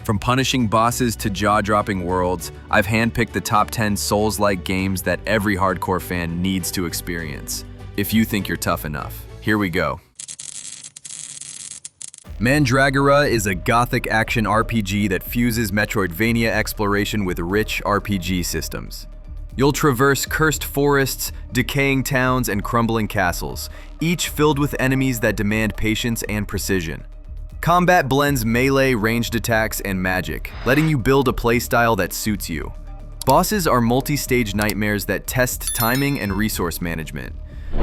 From punishing bosses to jaw-dropping worlds, I've handpicked the top 10 Souls-like games that every hardcore fan needs to experience. If you think you're tough enough, here we go. Mandragora is a gothic action RPG that fuses Metroidvania exploration with rich RPG systems. You'll traverse cursed forests, decaying towns, and crumbling castles, each filled with enemies that demand patience and precision. Combat blends melee, ranged attacks, and magic, letting you build a playstyle that suits you. Bosses are multi-stage nightmares that test timing and resource management.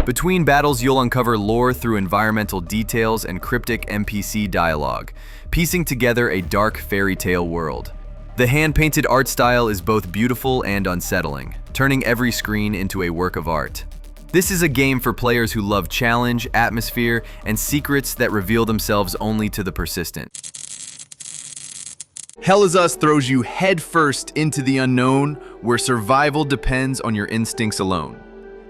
Between battles, you'll uncover lore through environmental details and cryptic NPC dialogue, piecing together a dark fairy tale world. The hand-painted art style is both beautiful and unsettling, turning every screen into a work of art. This is a game for players who love challenge, atmosphere, and secrets that reveal themselves only to the persistent. Hell Is Us throws you headfirst into the unknown, where survival depends on your instincts alone.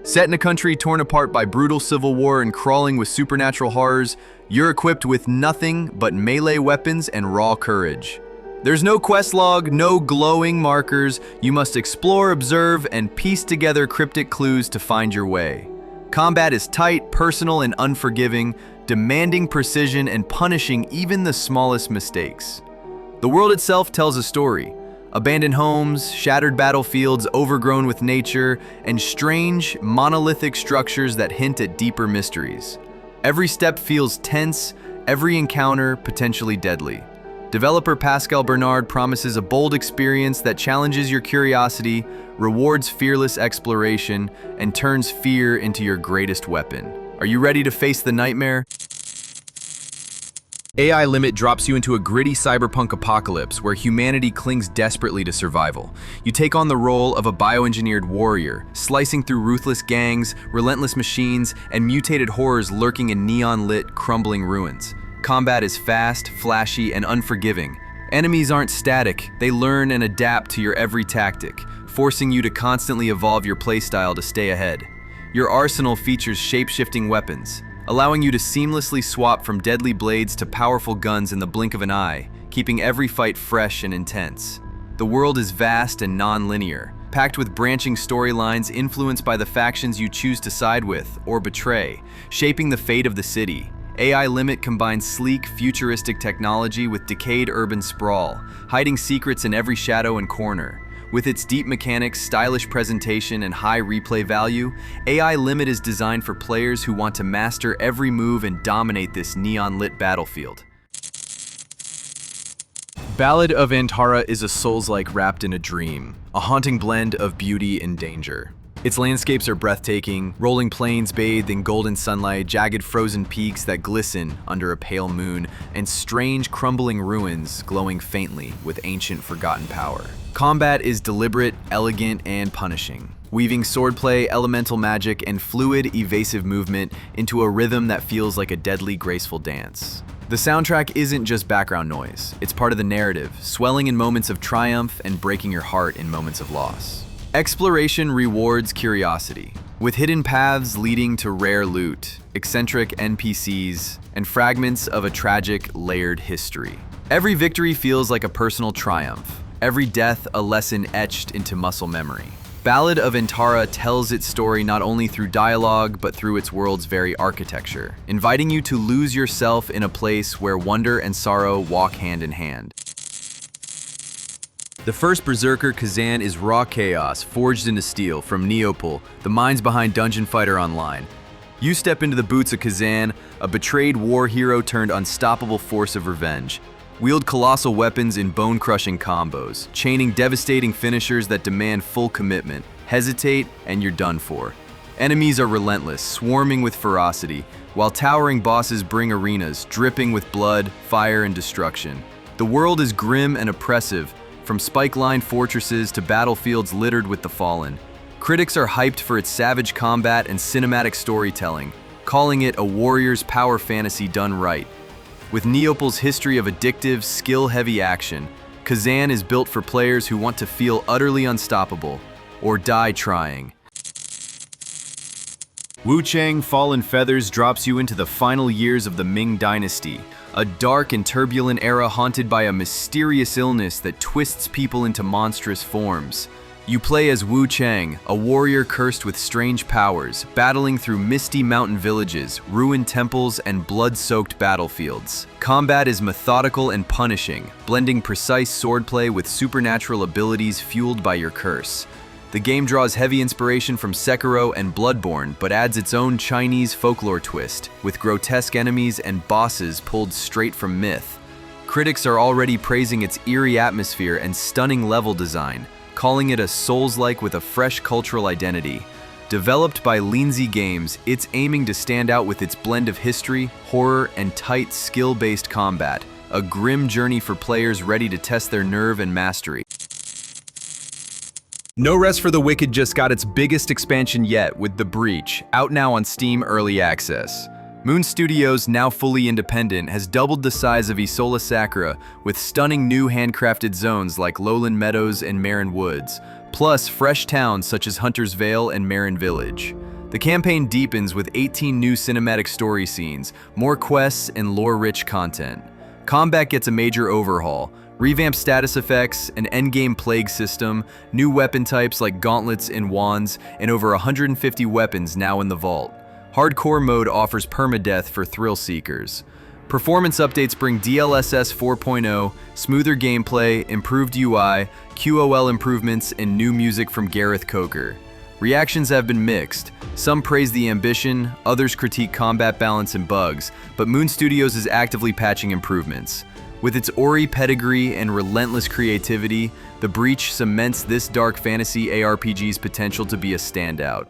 Set in a country torn apart by brutal civil war and crawling with supernatural horrors, you're equipped with nothing but melee weapons and raw courage. There's no quest log, no glowing markers. You must explore, observe, and piece together cryptic clues to find your way. Combat is tight, personal, and unforgiving, demanding precision and punishing even the smallest mistakes. The world itself tells a story. Abandoned homes, shattered battlefields overgrown with nature, and strange, monolithic structures that hint at deeper mysteries. Every step feels tense, every encounter potentially deadly. Developer Pascal Bernard promises a bold experience that challenges your curiosity, rewards fearless exploration, and turns fear into your greatest weapon. Are you ready to face the nightmare? AI Limit drops you into a gritty cyberpunk apocalypse where humanity clings desperately to survival. You take on the role of a bioengineered warrior, slicing through ruthless gangs, relentless machines, and mutated horrors lurking in neon-lit, crumbling ruins. Combat is fast, flashy, and unforgiving. Enemies aren't static, they learn and adapt to your every tactic, forcing you to constantly evolve your playstyle to stay ahead. Your arsenal features shape-shifting weapons, allowing you to seamlessly swap from deadly blades to powerful guns in the blink of an eye, keeping every fight fresh and intense. The world is vast and non-linear, packed with branching storylines influenced by the factions you choose to side with or betray, shaping the fate of the city. AI Limit combines sleek, futuristic technology with decayed urban sprawl, hiding secrets in every shadow and corner. With its deep mechanics, stylish presentation, and high replay value, AI Limit is designed for players who want to master every move and dominate this neon-lit battlefield. Ballad of Antara is a Souls-like wrapped in a dream, a haunting blend of beauty and danger. Its landscapes are breathtaking, rolling plains bathed in golden sunlight, jagged frozen peaks that glisten under a pale moon, and strange crumbling ruins glowing faintly with ancient forgotten power. Combat is deliberate, elegant, and punishing, weaving swordplay, elemental magic, and fluid, evasive movement into a rhythm that feels like a deadly, graceful dance. The soundtrack isn't just background noise, it's part of the narrative, swelling in moments of triumph and breaking your heart in moments of loss. Exploration rewards curiosity, with hidden paths leading to rare loot, eccentric NPCs, and fragments of a tragic, layered history. Every victory feels like a personal triumph, every death a lesson etched into muscle memory. Ballad of Antara tells its story not only through dialogue, but through its world's very architecture, inviting you to lose yourself in a place where wonder and sorrow walk hand in hand. The first Berserker, Khazan, is raw chaos, forged into steel from Neopol, the minds behind Dungeon Fighter Online. You step into the boots of Khazan, a betrayed war hero turned unstoppable force of revenge. Wield colossal weapons in bone-crushing combos, chaining devastating finishers that demand full commitment. Hesitate, and you're done for. Enemies are relentless, swarming with ferocity, while towering bosses bring arenas dripping with blood, fire, and destruction. The world is grim and oppressive, from spike-lined fortresses to battlefields littered with the fallen. Critics are hyped for its savage combat and cinematic storytelling, calling it a warrior's power fantasy done right. With Neopol's history of addictive, skill-heavy action, Khazan is built for players who want to feel utterly unstoppable, or die trying. Wuchang Fallen Feathers drops you into the final years of the Ming Dynasty, a dark and turbulent era haunted by a mysterious illness that twists people into monstrous forms. You play as Wuchang, a warrior cursed with strange powers, battling through misty mountain villages, ruined temples, and blood-soaked battlefields. Combat is methodical and punishing, blending precise swordplay with supernatural abilities fueled by your curse. The game draws heavy inspiration from Sekiro and Bloodborne, but adds its own Chinese folklore twist, with grotesque enemies and bosses pulled straight from myth. Critics are already praising its eerie atmosphere and stunning level design, calling it a Souls-like with a fresh cultural identity. Developed by Soulslike Games, it's aiming to stand out with its blend of history, horror, and tight, skill-based combat, a grim journey for players ready to test their nerve and mastery. No Rest for the Wicked just got its biggest expansion yet with The Breach, out now on Steam Early Access. Moon Studios, now fully independent, has doubled the size of Isola Sakura with stunning new handcrafted zones like Lowland Meadows and Marin Woods, plus fresh towns such as Hunter's Vale and Marin Village. The campaign deepens with 18 new cinematic story scenes, more quests, and lore-rich content. Combat gets a major overhaul, revamped status effects, an endgame plague system, new weapon types like gauntlets and wands, and over 150 weapons now in the vault. Hardcore mode offers permadeath for thrill seekers. Performance updates bring DLSS 4.0, smoother gameplay, improved UI, QOL improvements, and new music from Gareth Coker. Reactions have been mixed. Some praise the ambition, others critique combat balance and bugs, but Moon Studios is actively patching improvements. With its Ori pedigree and relentless creativity, The Breach cements this dark fantasy ARPG's potential to be a standout.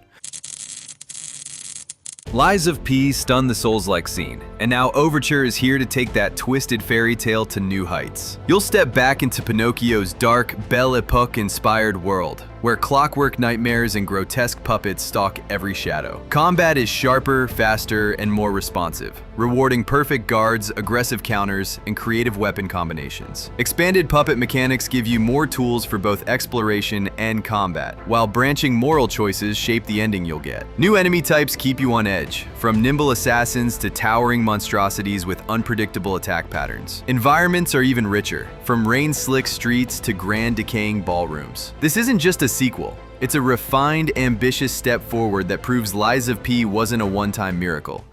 Lies of P stunned the Souls-like scene, and now Overture is here to take that twisted fairy tale to new heights. You'll step back into Pinocchio's dark, Belle Epoque-inspired world, where clockwork nightmares and grotesque puppets stalk every shadow. Combat is sharper, faster, and more responsive, rewarding perfect guards, aggressive counters, and creative weapon combinations. Expanded puppet mechanics give you more tools for both exploration and combat, while branching moral choices shape the ending you'll get. New enemy types keep you on edge, from nimble assassins to towering monstrosities with unpredictable attack patterns. Environments are even richer, from rain-slick streets to grand decaying ballrooms. This isn't just a sequel. It's a refined, ambitious step forward that proves Lies of P wasn't a one-time miracle.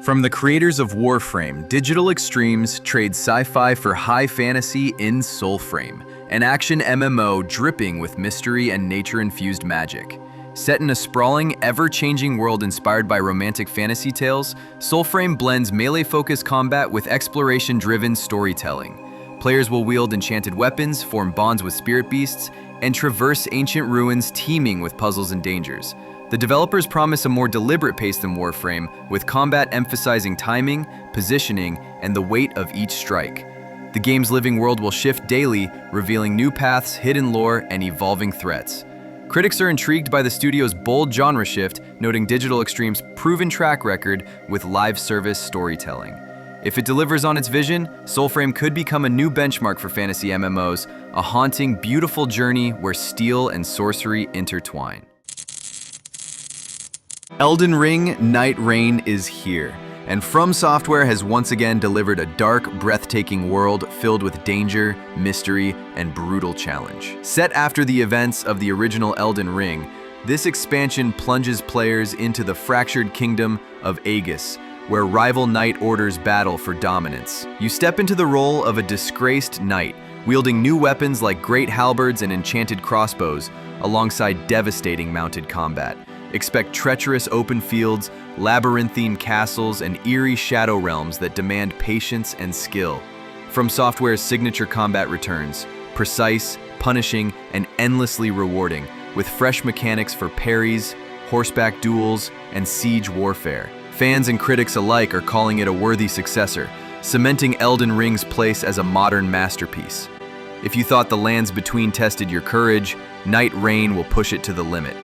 From the creators of Warframe, Digital Extremes trades sci-fi for high fantasy in Soulframe, an action MMO dripping with mystery and nature-infused magic. Set in a sprawling, ever-changing world inspired by romantic fantasy tales, Soulframe blends melee-focused combat with exploration-driven storytelling. Players will wield enchanted weapons, form bonds with spirit beasts, and traverse ancient ruins teeming with puzzles and dangers. The developers promise a more deliberate pace than Warframe, with combat emphasizing timing, positioning, and the weight of each strike. The game's living world will shift daily, revealing new paths, hidden lore, and evolving threats. Critics are intrigued by the studio's bold genre shift, noting Digital Extreme's proven track record with live service storytelling. If it delivers on its vision, Soulframe could become a new benchmark for fantasy MMOs, a haunting, beautiful journey where steel and sorcery intertwine. Elden Ring Nightreign is here, and From Software has once again delivered a dark, breathtaking world filled with danger, mystery, and brutal challenge. Set after the events of the original Elden Ring, this expansion plunges players into the fractured kingdom of Aegis, where rival knight orders battle for dominance. You step into the role of a disgraced knight, wielding new weapons like great halberds and enchanted crossbows, alongside devastating mounted combat. Expect treacherous open fields, labyrinthine castles, and eerie shadow realms that demand patience and skill. From Software's signature combat returns, precise, punishing, and endlessly rewarding, with fresh mechanics for parries, horseback duels, and siege warfare. Fans and critics alike are calling it a worthy successor, cementing Elden Ring's place as a modern masterpiece. If you thought The Lands Between tested your courage, Nightreign will push it to the limit.